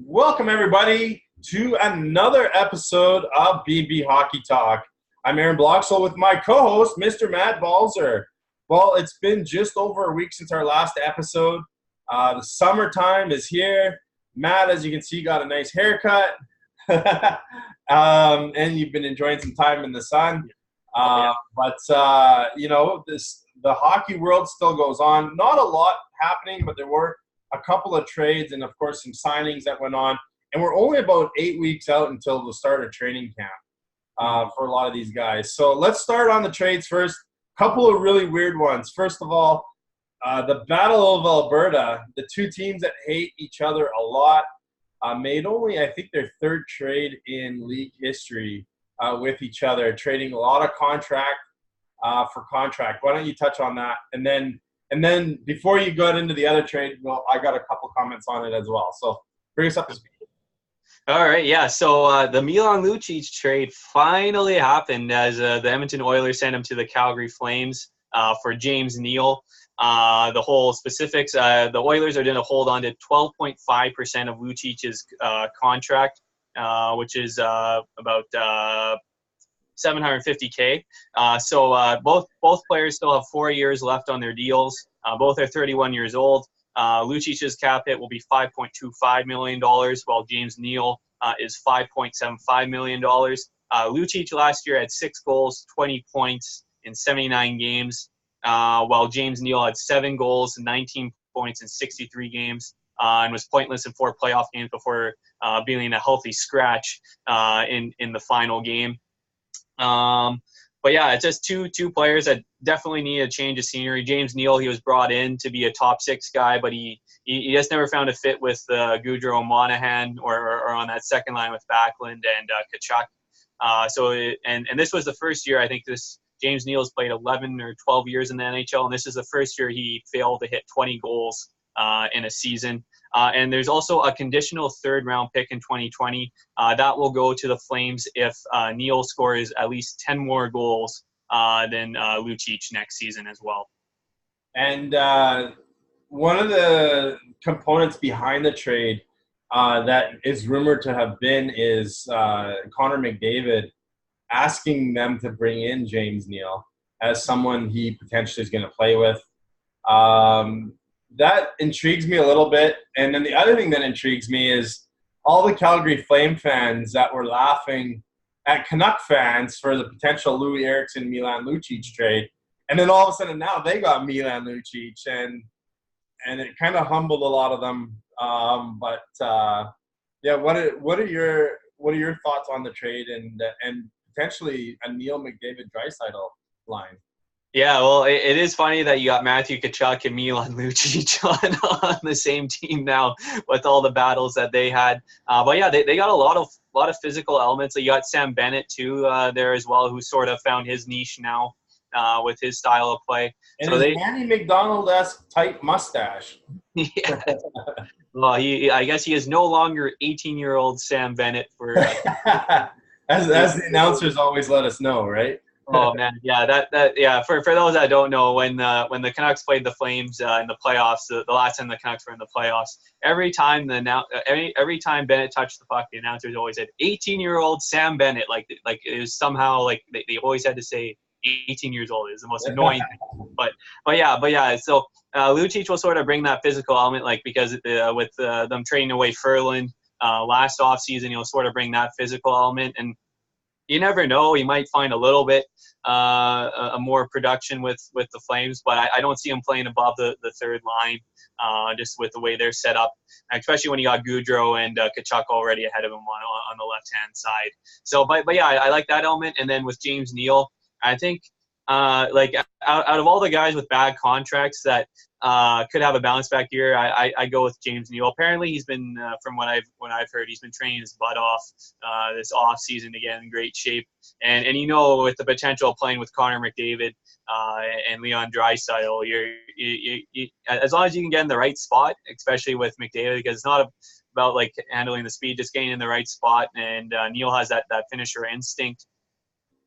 Welcome, everybody, to another episode of BB Hockey Talk. I'm Aaron Bloxall with my co-host, Mr. Matt Balzer. Well, it's been just over a week since our last episode. The summertime is here. Matt, as you can see, got a nice haircut. And you've been enjoying some time in the sun. The hockey world still goes on. Not a lot happening, but there were a couple of trades and, of course, some signings that went on. And we're only about 8 weeks out until the start of training camp for a lot of these guys. So let's start on the trades first. Couple of really weird ones. First of all, the Battle of Alberta, the two teams that hate each other a lot, made only, I think, their third trade in league history with each other, trading a lot of contract for contract. Why don't you touch on that? And then before you go into the other trade, well, I got a couple comments on it as well. So bring us up to speed. All right, yeah. So the Milan Lucic trade finally happened as the Edmonton Oilers sent him to the Calgary Flames for James Neal. The whole specifics, the Oilers are going to hold on to 12.5% of Lucic's contract, which is about $750K. So both players still have 4 years left on their deals. Both are 31 years old. Lucic's cap hit will be $5.25 million, while James Neal is $5.75 million. Lucic last year had 6 goals, 20 points in 79 games, while James Neal had 7 goals, 19 points in 63 games, and was pointless in 4 playoff games before being a healthy scratch in the final game. But yeah, it's just two players that definitely need a change of scenery. James Neal, he was brought in to be a top 6 guy, but he just never found a fit with Gaudreau, Monahan, or on that second line with Backlund and Tkachuk. And this was the first year, I think James Neal's played 11 or 12 years in the NHL, and this is the first year he failed to hit 20 goals in a season. And there's also a conditional third-round pick in 2020. That will go to the Flames if Neal scores at least 10 more goals than Lucic next season as well. And one of the components behind the trade that is rumored to have been is Connor McDavid asking them to bring in James Neal as someone he potentially is going to play with. That intrigues me a little bit. And then the other thing that intrigues me is all the Calgary Flame fans that were laughing at Canuck fans for the potential Louis Eriksson Milan Lucic trade. And then all of a sudden now they got Milan Lucic, and it kind of humbled a lot of them. What are your thoughts on the trade and potentially a Neal McDavid Draisaitl line? Yeah, well, it is funny that you got Matthew Tkachuk and Milan Lucic on the same team now with all the battles that they had. But yeah, they got a lot of physical elements. You got Sam Bennett too there as well, who sort of found his niche now with his style of play. And so Andy McDonald-esque tight mustache. Yeah. Well, I guess he is no longer 18-year-old Sam Bennett for. As the announcers always let us know, right? Oh man, yeah. For those that don't know, when the Canucks played the Flames in the playoffs, the last time the Canucks were in the playoffs, every time Bennett touched the puck, the announcers always said 18-year-old Sam Bennett. Like it was somehow like they always had to say 18 years old. It was the most annoying thing. But yeah. So Lucic will sort of bring that physical element, like because with them trading away Ferland last offseason, he'll sort of bring that physical element. And you never know. He might find a little bit a more production with the Flames, but I don't see him playing above the third line just with the way they're set up, especially when you got Gaudreau and Tkachuk already ahead of him on the left-hand side. So, but yeah, I like that element. And then with James Neal, I think out of all the guys with bad contracts that could have a bounce back year, I go with James Neal. Apparently, he's been from what I've heard, he's been training his butt off this off season to get in great shape. And with the potential of playing with Connor McDavid and Leon Draisaitl, you as long as you can get in the right spot, especially with McDavid, because it's not about like handling the speed, just getting in the right spot. And Neal has that finisher instinct.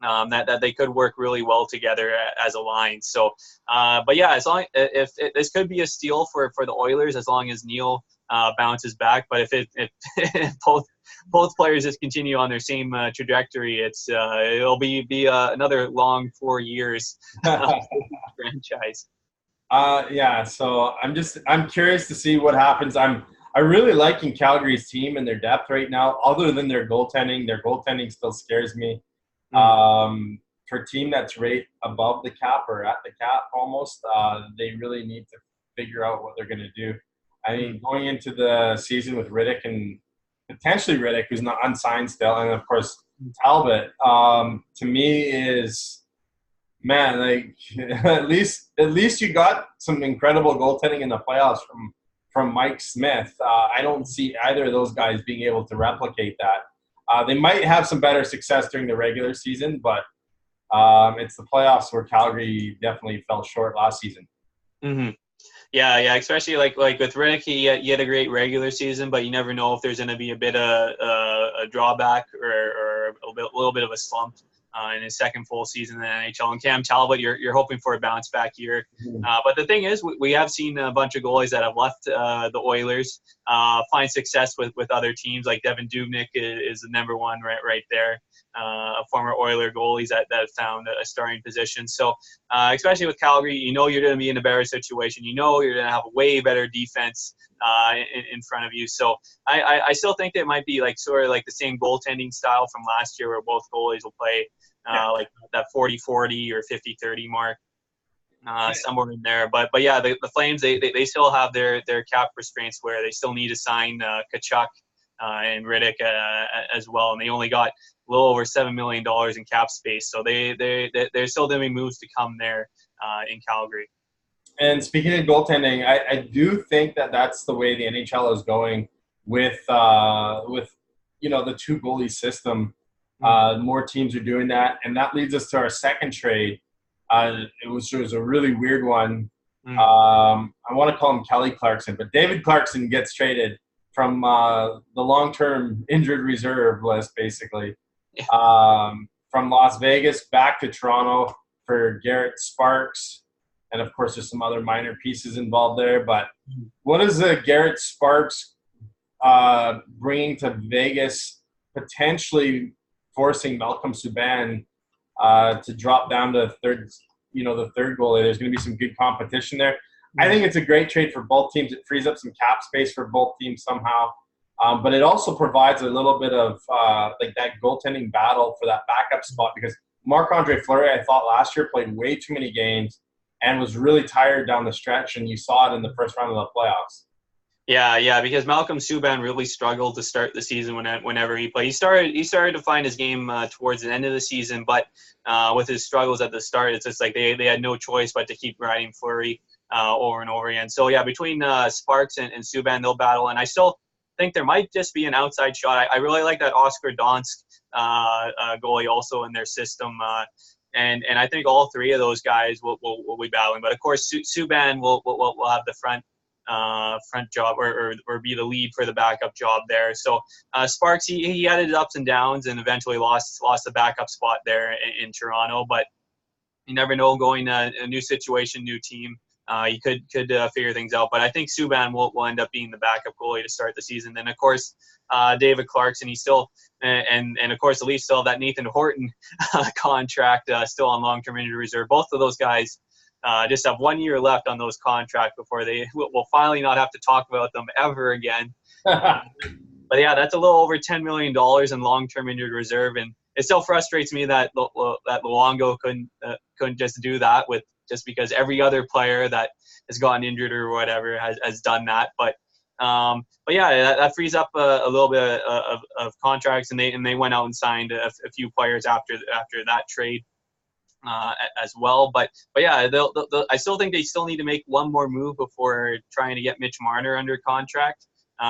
That they could work really well together as a line. So, but yeah, if this could be a steal for the Oilers, as long as Neal bounces back. But if both players just continue on their same trajectory, it'll be another long 4 years franchise. Yeah, so I'm curious to see what happens. I really liking Calgary's team and their depth right now. Other than their goaltending still scares me. For a team that's right above the cap or at the cap almost, they really need to figure out what they're going to do. I mean, going into the season with Riddick and potentially Riddick, who's not unsigned still, and of course Talbot, to me is, man, like at least you got some incredible goaltending in the playoffs from Mike Smith. I don't see either of those guys being able to replicate that. They might have some better success during the regular season, but it's the playoffs where Calgary definitely fell short last season. Mm-hmm. Yeah, especially like with Riddick, he had a great regular season, but you never know if there's going to be a bit of a drawback or a little bit of a slump in his second full season in the NHL. And Cam Talbot, you're hoping for a bounce back year. But the thing is, we have seen a bunch of goalies that have left the Oilers find success with other teams. Like Devin Dubnyk is the number one right there. A former Oiler goalies that found a starting position. So especially with Calgary, you know you're going to be in a better situation. You know you're going to have a way better defense in front of you. So I still think it might be like sort of like the same goaltending style from last year where both goalies will play like that 40-40 or 50-30 mark. Somewhere in there, but yeah, the Flames they still have their cap restraints where they still need to sign Tkachuk and Riddick as well, and they only got a little over $7 million in cap space, so they're still doing moves to come there in Calgary. And speaking of goaltending, I do think that's the way the NHL is going with the two goalie system. More teams are doing that, and that leads us to our second trade. It was a really weird one. I want to call him Kelly Clarkson, but David Clarkson gets traded from the long-term injured reserve list, basically, from Las Vegas back to Toronto for Garrett Sparks. And, of course, there's some other minor pieces involved there. But what is Garrett Sparks bringing to Vegas, potentially forcing Malcolm Subban to drop down to the third goalie? There's going to be some good competition there. I think it's a great trade for both teams. It frees up some cap space for both teams somehow. But it also provides a little bit of like that goaltending battle for that backup spot, because Marc-Andre Fleury, I thought last year, played way too many games and was really tired down the stretch, and you saw it in the first round of the playoffs. Yeah, because Malcolm Subban really struggled to start the season whenever he played. He started to find his game towards the end of the season, but with his struggles at the start, it's just like they had no choice but to keep riding Fleury over and over again. So yeah, between Sparks and Subban, they'll battle, and I still think there might just be an outside shot. I really like that Oscar Donsk goalie also in their system, and I think all three of those guys will be battling. But of course, Subban will have the front job or be the lead for the backup job there. So Sparks, he had his ups and downs and eventually lost the backup spot there in Toronto. But you never know, going a new situation, new team. He could figure things out. But I think Subban will end up being the backup goalie to start the season. Then, of course, David Clarkson, he's still – and of course, the Leafs still have that Nathan Horton contract still on long-term injury reserve. Both of those guys just have 1 year left on those contracts before they will finally not have to talk about them ever again. But, yeah, that's a little over $10 million in long-term injured reserve. And it still frustrates me that Luongo couldn't just do that just because every other player that has gotten injured or whatever has done that. But yeah, that frees up a little bit of contracts, and they went out and signed a few players after that trade as well. But yeah, I still think they still need to make one more move before trying to get Mitch Marner under contract,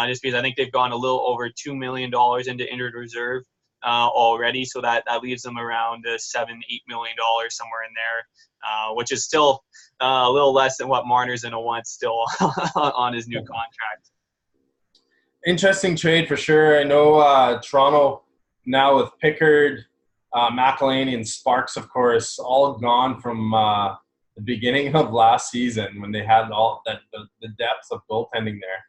just because I think they've gone a little over $2 million into injured reserve already, so that leaves them around $7-8 million somewhere in there, which is still a little less than what Marner's going to want still on his new contract. Interesting trade for sure. I know Toronto now with Pickard, McElhinney, and Sparks, of course, all gone from the beginning of last season when they had all the depth of goaltending there.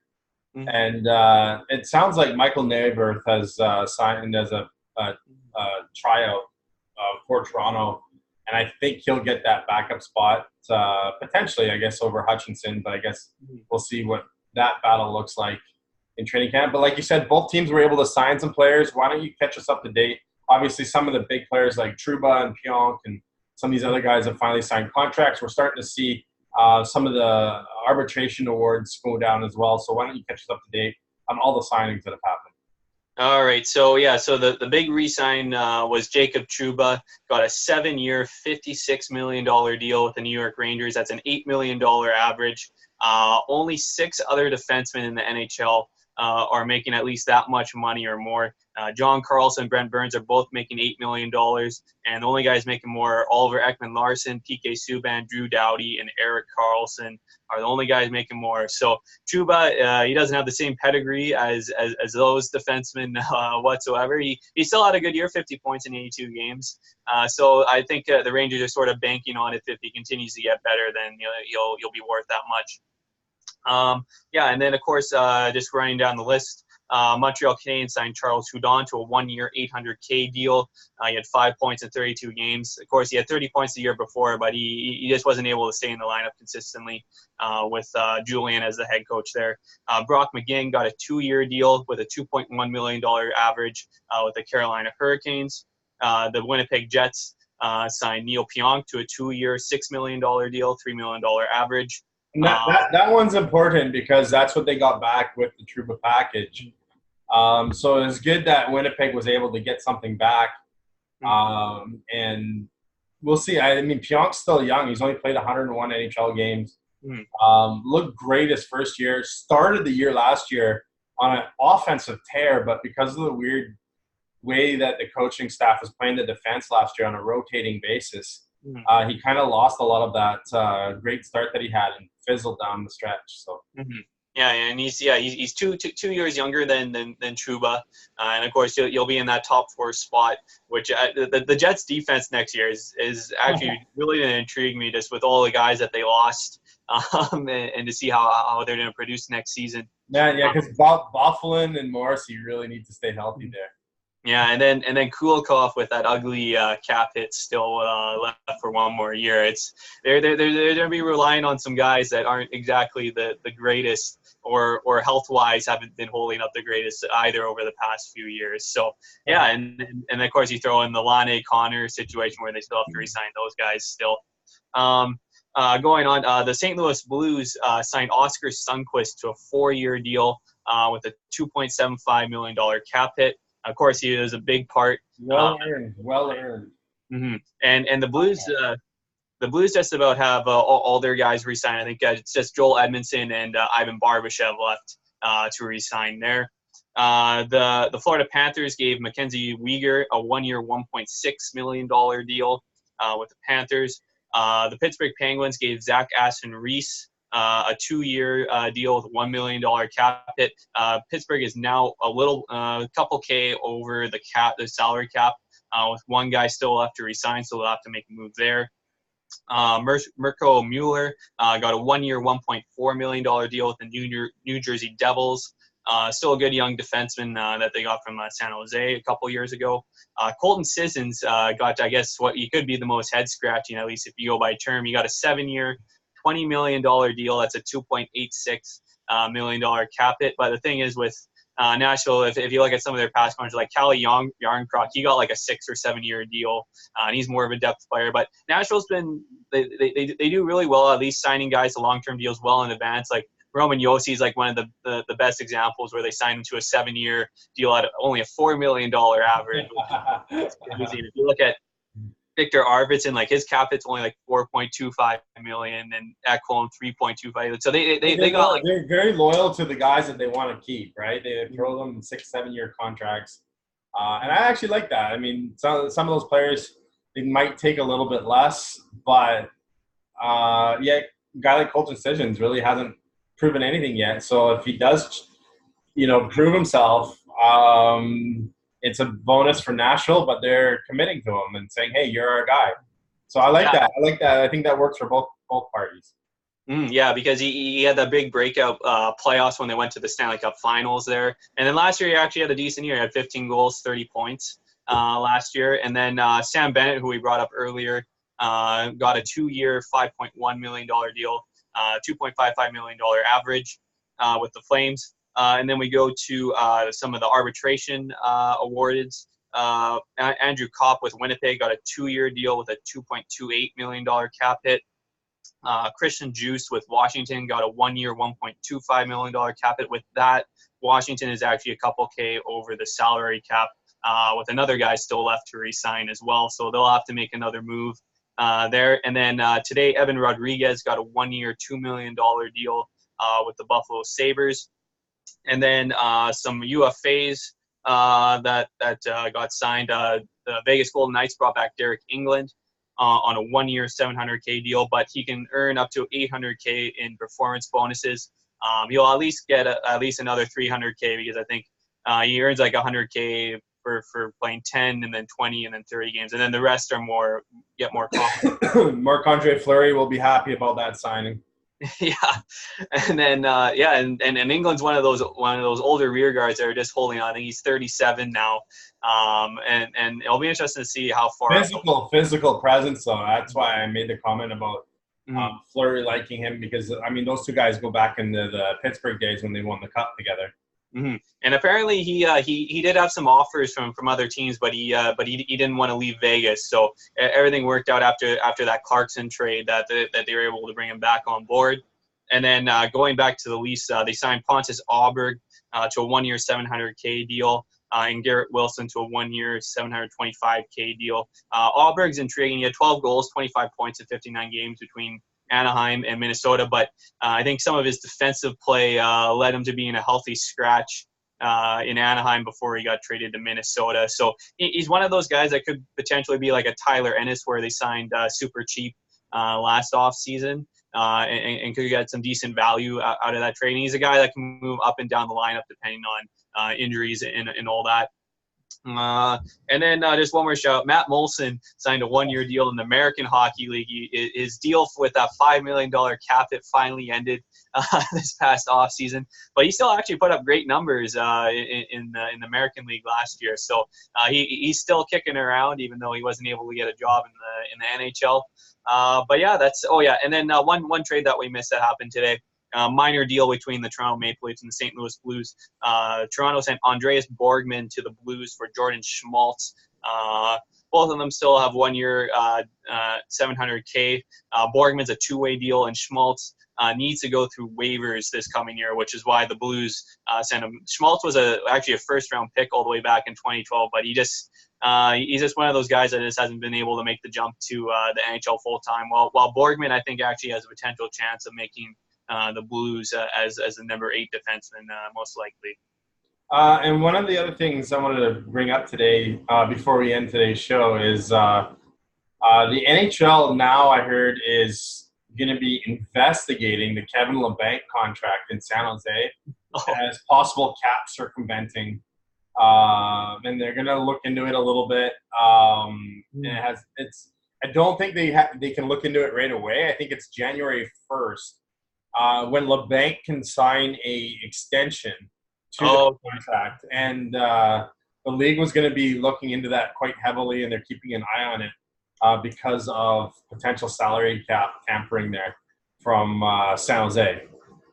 Mhm. And it sounds like Michael Neuwirth has signed as a tryout for Toronto, and I think he'll get that backup spot potentially, I guess, over Hutchinson. But I guess Mhm. we'll see what that battle looks like in training camp. But like you said, both teams were able to sign some players. Why don't you catch us up to date? Obviously, some of the big players like Trouba and Pionk and some of these other guys have finally signed contracts. We're starting to see some of the arbitration awards go down as well. So why don't you catch us up to date on all the signings that have happened? All right, so yeah, so the big re-sign was Jacob Trouba, got a 7-year, $56 million deal with the New York Rangers. That's an $8 million average. Only 6 other defensemen in the NHL are making at least that much money or more. John Carlson, Brent Burns are both making $8 million, and the only guys making more are Oliver Ekman-Larsson, PK Subban, Drew Doughty, and Erik Karlsson are the only guys making more. So Trouba, he doesn't have the same pedigree as those defensemen whatsoever. He still had a good year, 50 points in 82 games. So I think the Rangers are sort of banking on it. If he continues to get better, then he'll be worth that much. Yeah, and then of course, just running down the list, Montreal Canadiens signed Charles Hudon to a 1-year, $800K deal. He had 5 points in 32 games. Of course, he had 30 points the year before, but he just wasn't able to stay in the lineup consistently with Julian as the head coach there. Brock McGinn got a 2-year deal with a $2.1 million average with the Carolina Hurricanes. The Winnipeg Jets signed Neil Pionk to a 2-year, $6 million deal, $3 million average. And that one's important because that's what they got back with the Trouba package. So it's good that Winnipeg was able to get something back. And we'll see. I mean, Pionk's still young. He's only played 101 NHL games. Looked great his first year. Started the year last year on an offensive tear, but because of the weird way that the coaching staff was playing the defense last year on a rotating basis, he kind of lost a lot of that great start that he had and fizzled down the stretch. So. Yeah, and he's two years younger than Trouba, and of course you'll be in that top 4 spot. Which the Jets defense next year is actually really going to intrigue me, just with all the guys that they lost, and to see how they're going to produce next season. Man, yeah, because Byfuglien and Morrissey really need to stay healthy there. Yeah, and then Kulikov with that ugly cap hit still left for 1 more year. They're going to be relying on some guys that aren't exactly the greatest, or health wise haven't been holding up the greatest either over the past few years. So yeah, and of course you throw in the Lane Connor situation where they still have to re-sign those guys still. Going on, the St. Louis Blues signed Oscar Sundqvist to a 4-year deal with a $2.75 million cap hit. Of course, he is a big part. Well earned. Mm-hmm. And the Blues just about have all their guys re-sign. I think it's just Joel Edmondson and Ivan Barbashev left to re-sign there. The Florida Panthers gave Mackenzie Weegar a 1-year, $1.6 million deal with the Panthers. The Pittsburgh Penguins gave Zach Aston-Reese a 2-year deal with a $1 million cap hit. Pittsburgh is now a couple K over the salary cap, with one guy still left to resign, so they'll have to make a move there. Mirko Mueller got a 1-year, $1.4 million deal with the New Jersey Devils. Still a good young defenseman that they got from San Jose a couple years ago. Colton Sissons got, I guess, what you could be the most head-scratching, at least if you go by term. He got a 7-year, $20 million deal. That's a $2.86 million cap hit. But the thing is with Nashville, if you look at some of their past contracts, like Calle Jarnkrok, he got like a 6 or 7-year deal, and he's more of a depth player. But Nashville's they do really well, at least signing guys to long-term deals well in advance. Like Roman Josi is like one of the best examples where they signed him to a 7-year deal at only a $4 million average. Which is crazy. If you look at Victor Arvidsson, like his cap hit's only like $4.25 million, and Ekholm $3.25. So they got like, they're very loyal to the guys that they want to keep, right? They throw them 6-7 year contracts, and I actually like that. I mean, some of those players, they might take a little bit less, but yeah, a guy like Colton Sissons really hasn't proven anything yet. So if he does, prove himself, it's a bonus for Nashville, but they're committing to him and saying, "Hey, you're our guy." So I like that. I think that works for both parties. Yeah, because he had that big breakout playoffs when they went to the Stanley Cup Finals there. And then last year he actually had a decent year. He had 15 goals, 30 points last year. And then Sam Bennett, who we brought up earlier, got a 2-year, $5.1 million deal, $2.55 million average with the Flames. And then we go to some of the arbitration awards. Andrew Kopp with Winnipeg got a 2-year deal with a $2.28 million cap hit. Christian Juice with Washington got a 1-year, $1.25 million cap hit. With that, Washington is actually a couple K over the salary cap with another guy still left to re-sign as well. So they'll have to make another move there. And then today, Evan Rodriguez got a 1-year, $2 million deal with the Buffalo Sabres. And then some UFAs that got signed. The Vegas Golden Knights brought back Derek England on a 1-year, $700K deal, but he can earn up to $800K in performance bonuses. He'll at least get at least another $300K because I think he earns like $100K for playing 10 and then 20 and then 30 games, and then the rest are more Marc-Andre Fleury will be happy about that signing. Yeah, and then and England's one of those older rear guards that are just holding on. I think he's 37 now, and it'll be interesting to see how far physical presence though. That's why I made the comment about Fleury liking him, because I mean those two guys go back into the Pittsburgh days when they won the Cup together. Mm-hmm. And apparently he did have some offers from other teams, but he didn't want to leave Vegas. So everything worked out after that Clarkson trade that they were able to bring him back on board. And then going back to the Leafs, they signed Pontus Aberg to a 1-year $700K deal, and Garrett Wilson to a 1-year $725K deal. Aberg's intriguing. He had 12 goals, 25 points in 59 games between Anaheim and Minnesota, but I think some of his defensive play led him to being a healthy scratch in Anaheim before he got traded to Minnesota. So he's one of those guys that could potentially be like a Tyler Ennis, where they signed super cheap last offseason and could get some decent value out of that trade. And he's a guy that can move up and down the lineup depending on injuries and all that. And then just one more shout. Matt Molson signed a 1-year deal in the American Hockey League. His deal with that $5 million cap hit finally ended this past offseason, but he still actually put up great numbers in the American League last year. So he's still kicking around, even though he wasn't able to get a job in the NHL. But yeah, and then one trade that we missed that happened today. Minor deal between the Toronto Maple Leafs and the St. Louis Blues. Toronto sent Andreas Borgman to the Blues for Jordan Schmaltz. Both of them still have 1-year $700K. Borgman's a 2-way deal, and Schmaltz needs to go through waivers this coming year, which is why the Blues sent him. Schmaltz was actually a first-round pick all the way back in 2012, but he's just one of those guys that just hasn't been able to make the jump to the NHL full-time. While Borgman, I think, actually has a potential chance of making the Blues as the number 8 defenseman, most likely. And one of the other things I wanted to bring up today before we end today's show is the NHL now, I heard, is going to be investigating the Kevin Labanc contract in San Jose as possible cap circumventing. And they're going to look into it a little bit. And I don't think they can look into it right away. I think it's January 1st. When Labanc can sign a extension to the contract, and the league was going to be looking into that quite heavily, and they're keeping an eye on it because of potential salary cap tampering there from San Jose.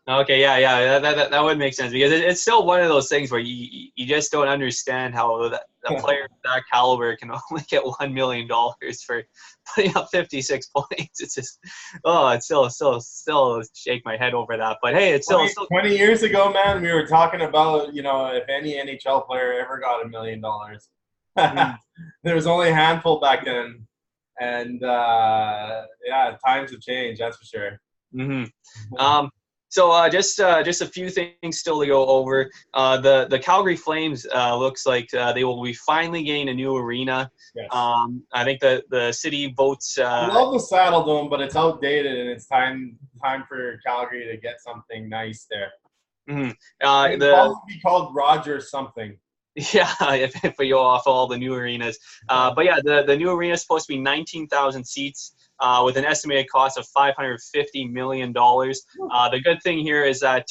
Okay, yeah, that would make sense, because it's still one of those things where you just don't understand how a player of that caliber can only get $1 million for putting up 56 points. It's just, it's still shake my head over that. But hey, it's still 20 years ago, man, we were talking about, if any NHL player ever got $1 million. There was only a handful back then, and times have changed, that's for sure. Mm-hmm. So just a few things still to go over. The Calgary Flames looks like they will be finally getting a new arena. Yes. I think the city votes. I love the Saddle Dome, but it's outdated, and it's time for Calgary to get something nice there. Mm-hmm. It'll probably be called Rogers something. Yeah, if we go off all the new arenas. But yeah, the new arena is supposed to be 19,000 seats. with an estimated cost of $550 million. The good thing here is that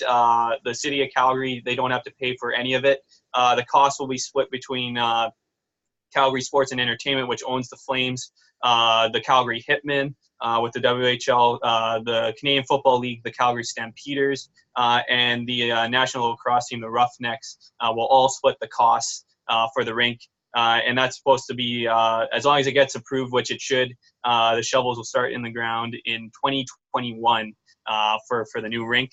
the city of Calgary, they don't have to pay for any of it. The cost will be split between Calgary Sports and Entertainment, which owns the Flames, the Calgary Hitmen with the WHL, the Canadian Football League, the Calgary Stampeders, and the National Lacrosse team, the Roughnecks, will all split the costs for the rink. And that's supposed to be, as long as it gets approved, which it should, the shovels will start in the ground in 2021 for the new rink.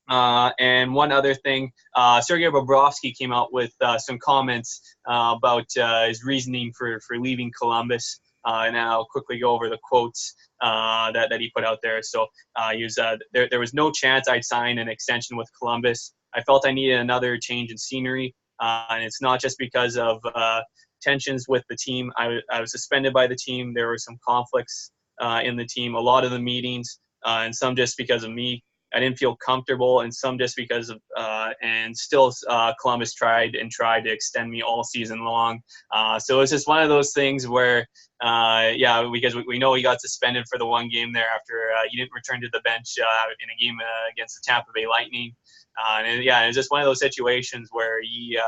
And one other thing, Sergei Bobrovsky came out with some comments about his reasoning for leaving Columbus. And I'll quickly go over the quotes that he put out there. So he was, there was no chance I'd sign an extension with Columbus. I felt I needed another change in scenery. And it's not just because of tensions with the team. I was suspended by the team. There were some conflicts in the team, a lot of the meetings, and some just because of me. I didn't feel comfortable, and some just because of, and still Columbus tried to extend me all season long. So it's just one of those things where, yeah, because we know he got suspended for the one game there after he didn't return to the bench in a game against the Tampa Bay Lightning. And yeah, it was just one of those situations where he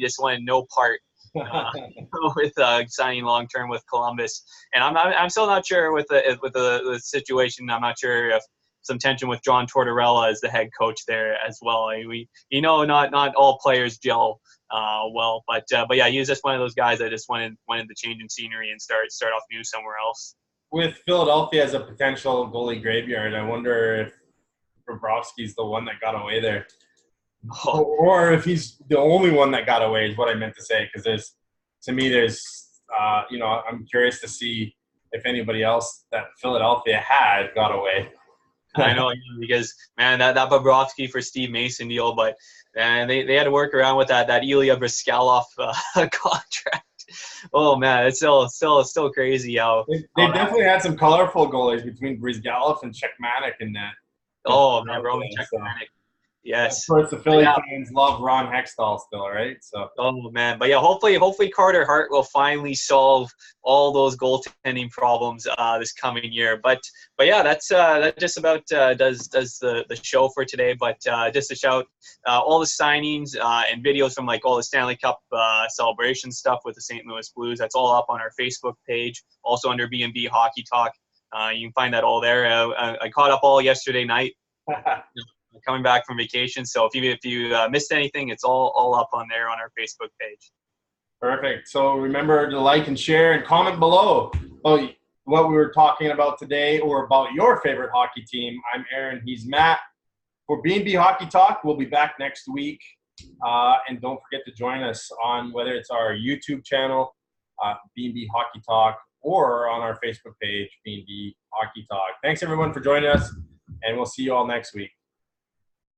just wanted no part with signing long term with Columbus. And I'm still not sure with the situation. I'm not sure if some tension with John Tortorella as the head coach there as well. Not all players gel well, but yeah, he was just one of those guys that just wanted the change in scenery and start off new somewhere else. With Philadelphia as a potential goalie graveyard, I wonder if Bobrovsky's the one that got away there. Oh. Or if he's the only one that got away is what I meant to say, because I'm curious to see if anybody else that Philadelphia had got away. I know, because, man, that Bobrovsky for Steve Mason deal, but man, they had to work around with that Ilya Bryzgalov contract. Oh man, it's still crazy how they definitely had some colorful goalies between Bryzgalov and Czechmanek in that. Oh man, Roman Czechmanek. Yes. Of course, the Philly fans love Ron Hextall still, right? So. Oh man, but yeah, hopefully Carter Hart will finally solve all those goaltending problems this coming year. But yeah, that just about does the show for today. But just to shout, all the signings and videos from like all the Stanley Cup celebration stuff with the St. Louis Blues. That's all up on our Facebook page, also under B&B Hockey Talk. You can find that all there. I caught up all yesterday night. Coming back from vacation, so if you missed anything, it's all up on there on our Facebook page. Perfect. So remember to like and share and comment below about what we were talking about today or about your favorite hockey team. I'm Aaron. He's Matt. For B&B Hockey Talk, we'll be back next week. And don't forget to join us on whether it's our YouTube channel, B&B Hockey Talk, or on our Facebook page, B&B Hockey Talk. Thanks everyone for joining us, and we'll see you all next week.